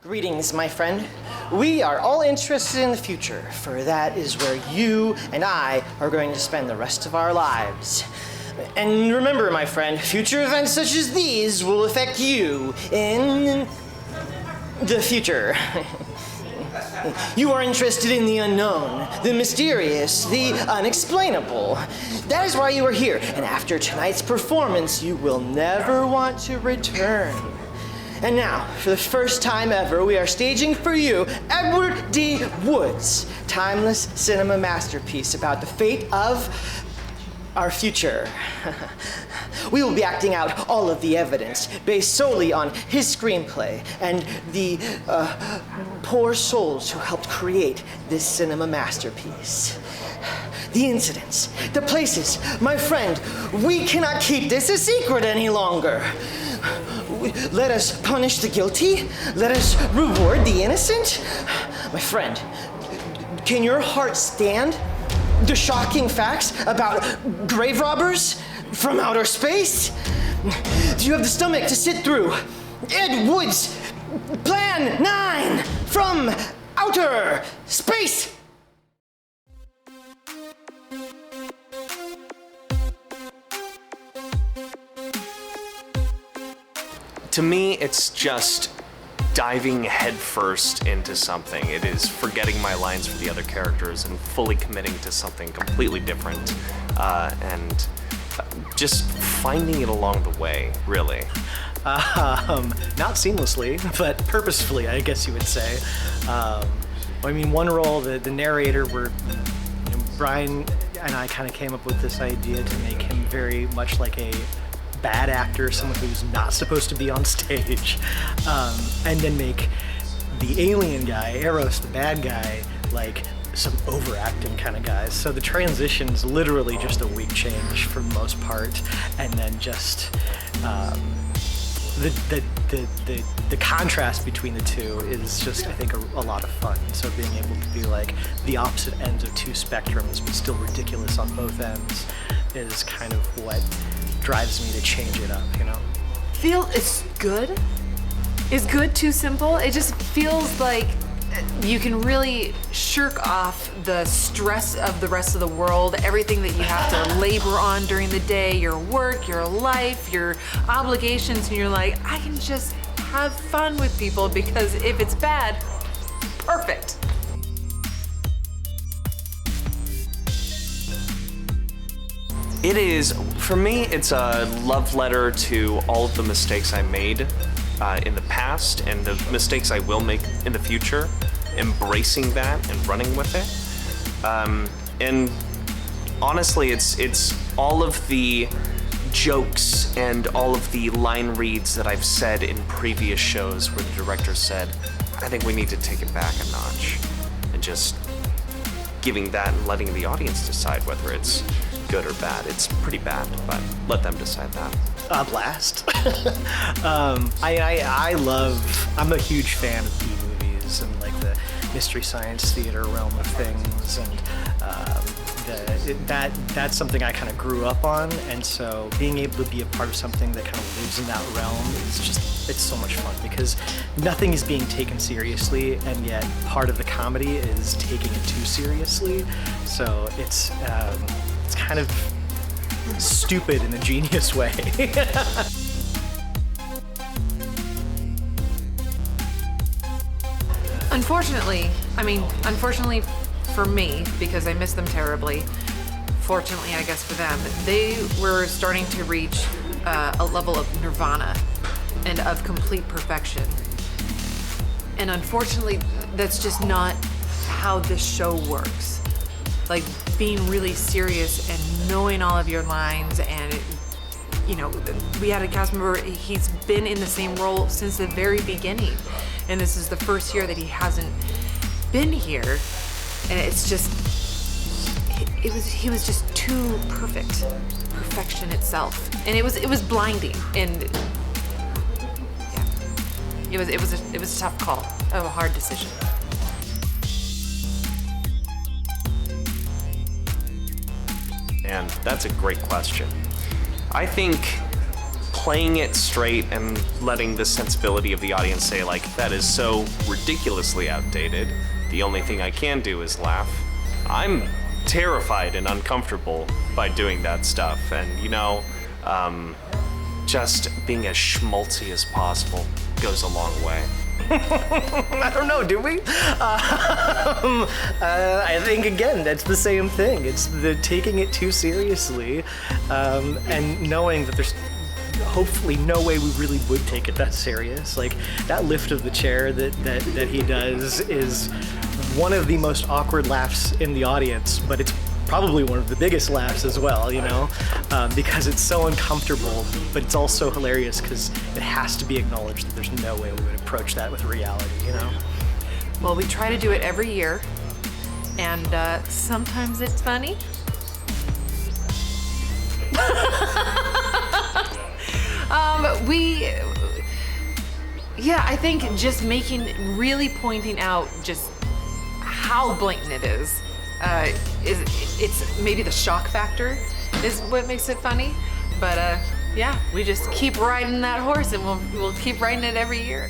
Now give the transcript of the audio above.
Greetings, my friend. We are all interested in the future, for that is where you and I are going to spend the rest of our lives. And remember, my friend, future events such as these will affect you in the future. You are interested in the unknown, the mysterious, the unexplainable. That is why you are here, and after tonight's performance, you will never want to return. And now, for the first time ever, we are staging for you Edward D. Wood's timeless cinema masterpiece about the fate of our future. We will be acting out all of the evidence based solely on his screenplay and the poor souls who helped create this cinema masterpiece. The incidents, the places, my friend, we cannot keep this a secret any longer. Let us punish the guilty. Let us reward the innocent. My friend, can your heart stand the shocking facts about grave robbers from outer space? Do you have the stomach to sit through Ed Wood's Plan 9 from outer space? To me, it's just diving headfirst into something. It is forgetting my lines for the other characters and fully committing to something completely different, and just finding it along the way, really. Not seamlessly, but purposefully, I guess you would say. I mean, one role, the narrator, Brian and I kind of came up with this idea to make him very much like a bad actor, someone who's not supposed to be on stage, and then make the alien guy, Eros, the bad guy, like some overacting kind of guys. So the transition's literally just a weak change for the most part, and then just the contrast between the two is just, I think, a lot of fun. So being able to be like the opposite ends of two spectrums, but still ridiculous on both ends, is kind of what drives me to change it up, you know? It's good. Is good too simple? It just feels like you can really shirk off the stress of the rest of the world, everything that you have to labor on during the day, your work, your life, your obligations, and you're like, I can just have fun with people because if it's bad, perfect. It is, for me, it's a love letter to all of the mistakes I made in the past and the mistakes I will make in the future, embracing that and running with it. And honestly, it's all of the jokes and all of the line reads that I've said in previous shows where the director said, I think we need to take it back a notch, and just giving that and letting the audience decide whether it's good or bad. It's pretty bad, but let them decide that. A blast. I'm a huge fan of B-movies and like the mystery science theater realm of things, and that's something I kind of grew up on, and so being able to be a part of something that kind of lives in that realm it's so much fun, because nothing is being taken seriously, and yet part of the comedy is taking it too seriously. So it's kind of stupid in a genius way. Unfortunately for me, because I miss them terribly, fortunately, I guess for them, they were starting to reach a level of nirvana and of complete perfection. And unfortunately, that's just not how this show works. Like, being really serious and knowing all of your lines, and we had a cast member, he's been in the same role since the very beginning, and this is the first year that he hasn't been here, and it's just, he was just too perfection itself, and it was blinding, and yeah, it was a tough call, a hard decision. And that's a great question. I think playing it straight and letting the sensibility of the audience say, like, that is so ridiculously outdated. The only thing I can do is laugh. I'm terrified and uncomfortable by doing that stuff. And, just being as schmaltzy as possible goes a long way. I don't know, do we? I think, again, that's the same thing. It's the taking it too seriously and knowing that there's hopefully no way we really would take it that serious. Like, that lift of the chair that he does is one of the most awkward laughs in the audience, but it's probably one of the biggest laughs as well, because it's so uncomfortable, but it's also hilarious because it has to be acknowledged that there's no way we would approach that with reality, Well, we try to do it every year, and sometimes it's funny. I think just really pointing out just how blatant it is it's maybe the shock factor is what makes it funny. But we just keep riding that horse, and we'll keep riding it every year.